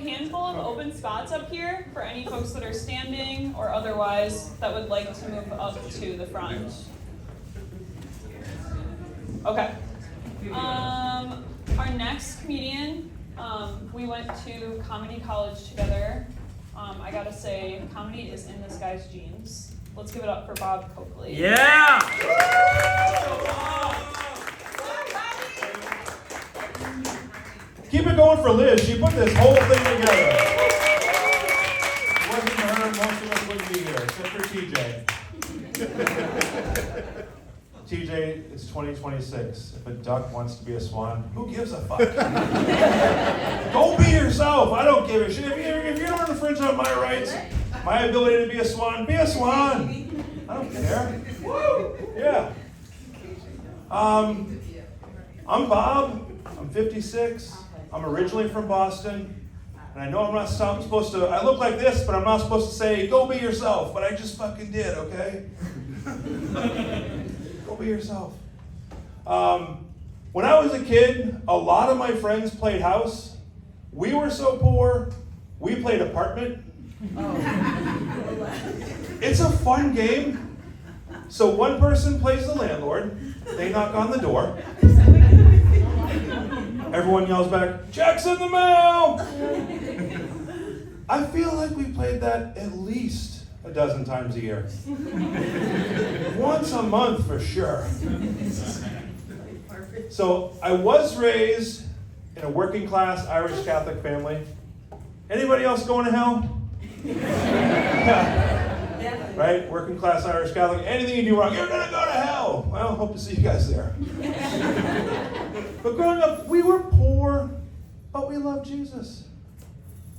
handful of open spots up here for any folks that are standing or otherwise that would like to move up to the front. Okay. Our next comedian, we went to comedy college together. I gotta say, comedy is in this guy's genes. Let's give it up for Bob Coakley. Yeah! Keep it going for Liz. She put this whole thing together. If it wasn't for her, most of us wouldn't be here, except for TJ. TJ, it's 2026. If a duck wants to be a swan, who gives a fuck? Go be yourself. I don't give a shit. If you don't infringe on my rights, my ability to be a swan, be a swan. I don't care. Woo! Yeah. I'm Bob. I'm 56. I'm originally from Boston. And I know I'm not supposed to, I look like this, but I'm not supposed to say, go be yourself. But I just fucking did, okay? Go be yourself. When I was a kid, a lot of my friends played house. We were so poor, we played apartment. It's a fun game. So one person plays the landlord. They knock on the door. Everyone yells back, "Check's in the mail!" I feel like we played that at least a dozen times a year. Once a month for sure. So I was raised in a working class Irish Catholic family. Anybody else going to hell? Yeah. Right? Working class Irish Catholic. Anything you do wrong, you're going to go to hell. Well, hope to see you guys there. But growing up, we were poor, but we loved Jesus.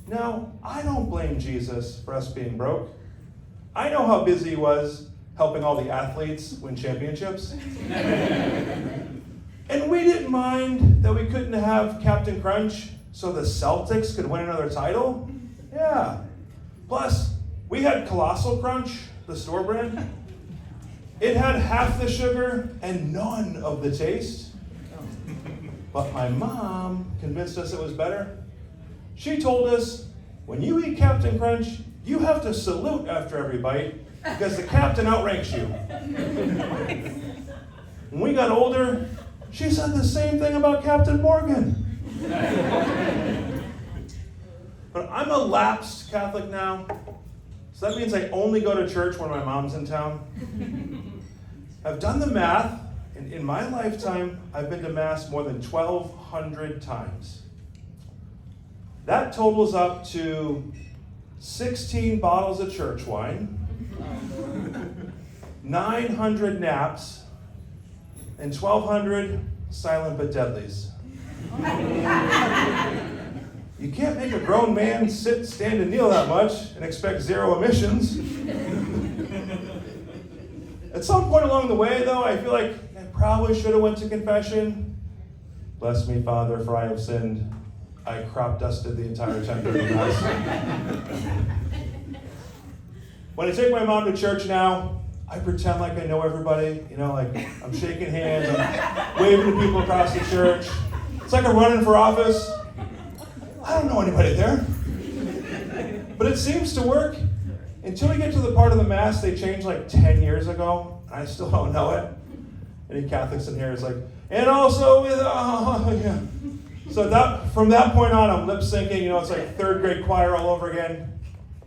Now, I don't blame Jesus for us being broke. I know how busy he was helping all the athletes win championships. And we didn't mind that we couldn't have Captain Crunch so the Celtics could win another title. Yeah. Plus, we had Colossal Crunch, the store brand. It had half the sugar and none of the taste. But my mom convinced us it was better. She told us, when you eat Captain Crunch, you have to salute after every bite because the captain outranks you. When we got older, she said the same thing about Captain Morgan. But I'm a lapsed Catholic now, so that means I only go to church when my mom's in town. I've done the math, and in my lifetime, I've been to Mass more than 1,200 times. That totals up to 16 bottles of church wine, 900 naps, and 1,200 silent but deadlies. You can't make a grown man sit, stand, and kneel that much and expect zero emissions. At some point along the way, though, I feel like I probably should have went to confession. Bless me, Father, for I have sinned. I crop dusted the entire 10:30 Mass. When I take my mom to church now, I pretend like I know everybody. You know, like I'm shaking hands, I'm waving to people across the church. It's like I'm running for office. I don't know anybody there. But it seems to work until we get to the part of the Mass they changed like 10 years ago. I still don't know it. Any Catholics in here is like, and also with, yeah. So from that point on, I'm lip syncing. You know, it's like third grade choir all over again.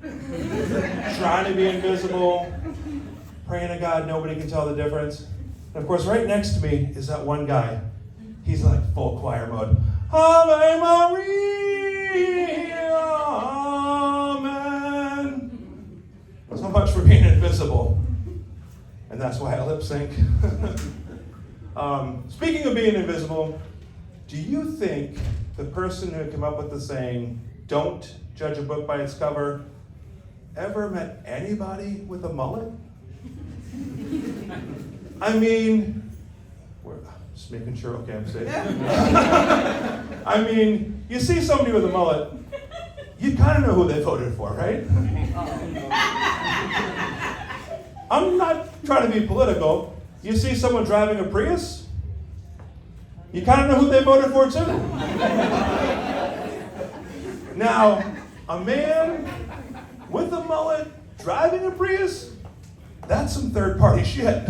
Trying to be invisible. Praying to God nobody can tell the difference. And of course, right next to me is that one guy. He's like full choir mode. Ave Maria, Amen. So much for being invisible. And that's why I lip sync. Speaking of being invisible, do you think the person who came up with the saying, "Don't judge a book by its cover," ever met anybody with a mullet? I mean, just making sure, okay, I'm safe. I mean, you see somebody with a mullet, you kind of know who they voted for, right? I'm not trying to be political. You see someone driving a Prius, you kind of know who they voted for too. Now, a man with a mullet driving a Prius, that's some third-party shit.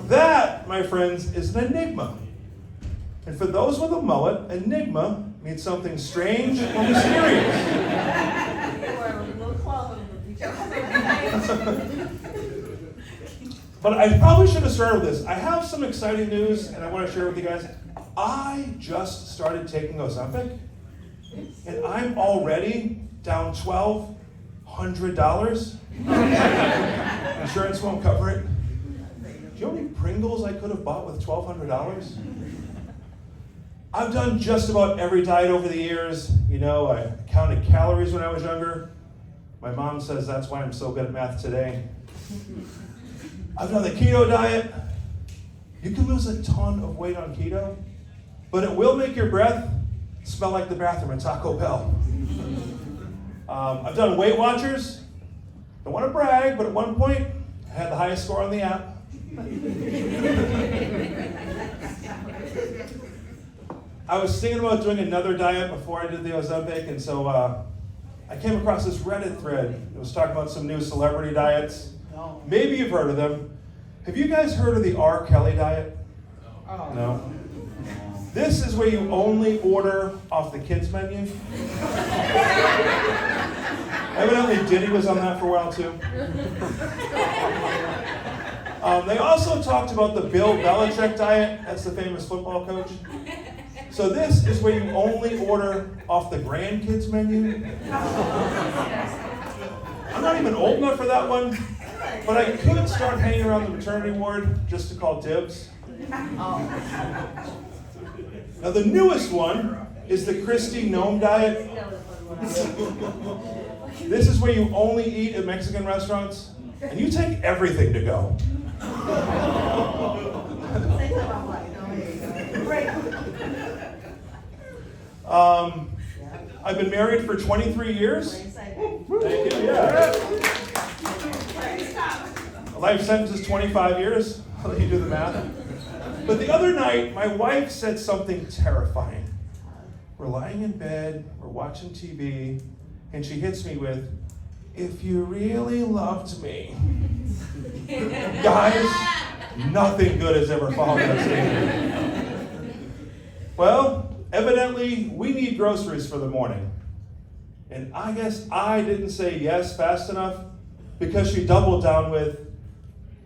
That, my friends, is an enigma. And for those with a mullet, enigma means something strange or mysterious. But I probably should have started with this. I have some exciting news, and I want to share with you guys. I just started taking Ozempic, and I'm already down $1,200. Insurance won't cover it. Do you know how many Pringles I could have bought with $1,200? I've done just about every diet over the years. You know, I counted calories when I was younger. My mom says that's why I'm so good at math today. I've done the keto diet. You can lose a ton of weight on keto, but it will make your breath smell like the bathroom at Taco Bell. I've done Weight Watchers. Don't want to brag, but at one point, I had the highest score on the app. I was thinking about doing another diet before I did the Ozempic, and so I came across this Reddit thread. It was talking about some new celebrity diets. Maybe you've heard of them. Have you guys heard of the R. Kelly diet? No? This is where you only order off the kids' menu. Evidently Diddy was on that for a while too. They also talked about the Bill Belichick diet. That's the famous football coach. So this is where you only order off the grandkids' menu. I'm not even old enough for that one, but I could start hanging around the maternity ward just to call dibs. Now the newest one is the Christy Gnome diet. This is where you only eat at Mexican restaurants, and you take everything to go. I've been married for 23 years. Thank you, yeah. A life sentence is 25 years. I'll let you do the math. But the other night, my wife said something terrifying. We're lying in bed, we're watching TV, and she hits me with, "If you really loved me." Guys, nothing good has ever followed us in. Well, evidently, we need groceries for the morning. And I guess I didn't say yes fast enough because she doubled down with,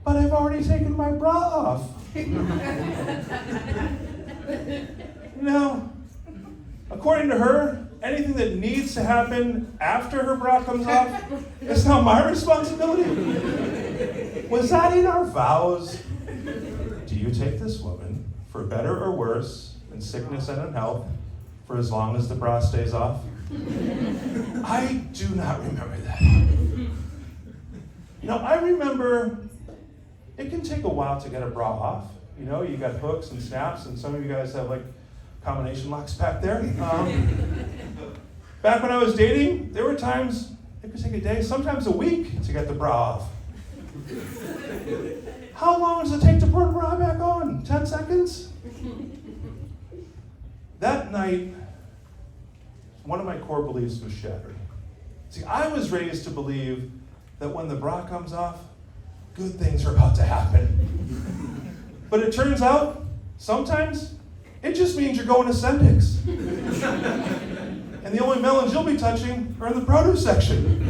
"But I've already taken my bra off." No. According to her, anything that needs to happen after her bra comes off is now my responsibility. Was that in our vows? Do you take this woman for better or worse, in sickness and in health, for as long as the bra stays off? I do not remember that. Now, I remember it can take a while to get a bra off. You know, you got hooks and snaps, and some of you guys have like combination locks back there. Back when I was dating, there were times it could take a day, sometimes a week to get the bra off. How long does it take to put a bra back on? 10 seconds? That night, one of my core beliefs was shattered. See, I was raised to believe that when the bra comes off, good things are about to happen. But it turns out, sometimes, it just means you're going to Sendix. And the only melons you'll be touching are in the produce section.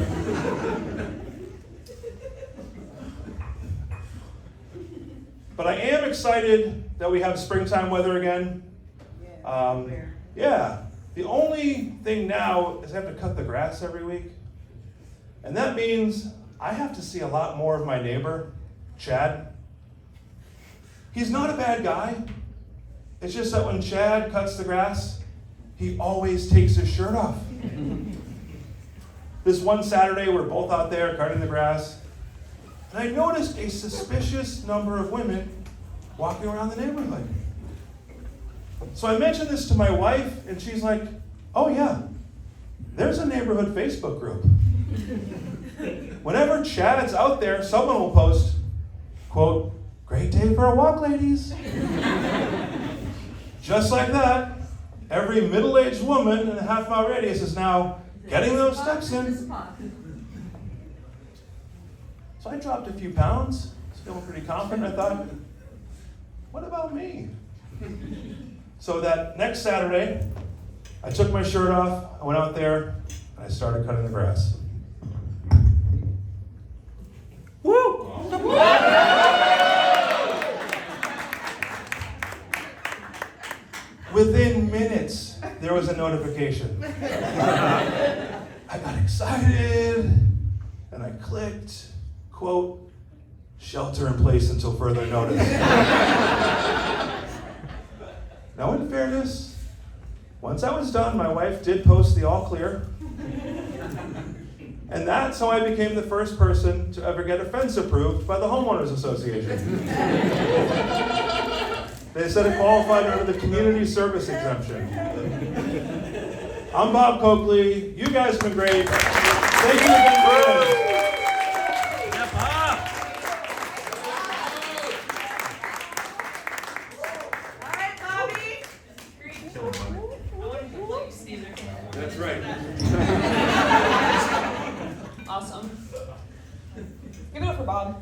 But I am excited that we have springtime weather again. Yeah. The only thing now is I have to cut the grass every week. And that means I have to see a lot more of my neighbor, Chad. He's not a bad guy. It's just that when Chad cuts the grass, he always takes his shirt off. This one Saturday, we're both out there cutting the grass, and I noticed a suspicious number of women walking around the neighborhood. So I mentioned this to my wife, and she's like, "Oh yeah, there's a neighborhood Facebook group. Whenever Chad's out there, someone will post, quote, 'Great day for a walk, ladies.'" Just like that, every middle-aged woman in a half-mile radius is now getting those steps in. So I dropped a few pounds, was feeling pretty confident. I thought, what about me? So that next Saturday, I took my shirt off, I went out there, and I started cutting the grass. Woo! Within minutes, there was a notification. I got excited, and I clicked, quote, shelter in place until further notice. Now, in fairness, once I was done, my wife did post the all clear. And that's how I became the first person to ever get a fence approved by the Homeowners Association. They said it qualified under the community service exemption. I'm Bob Coakley. You guys have been great. Thank you again for coming. All right, Bobby. That's right. Awesome. Give it up for Bob.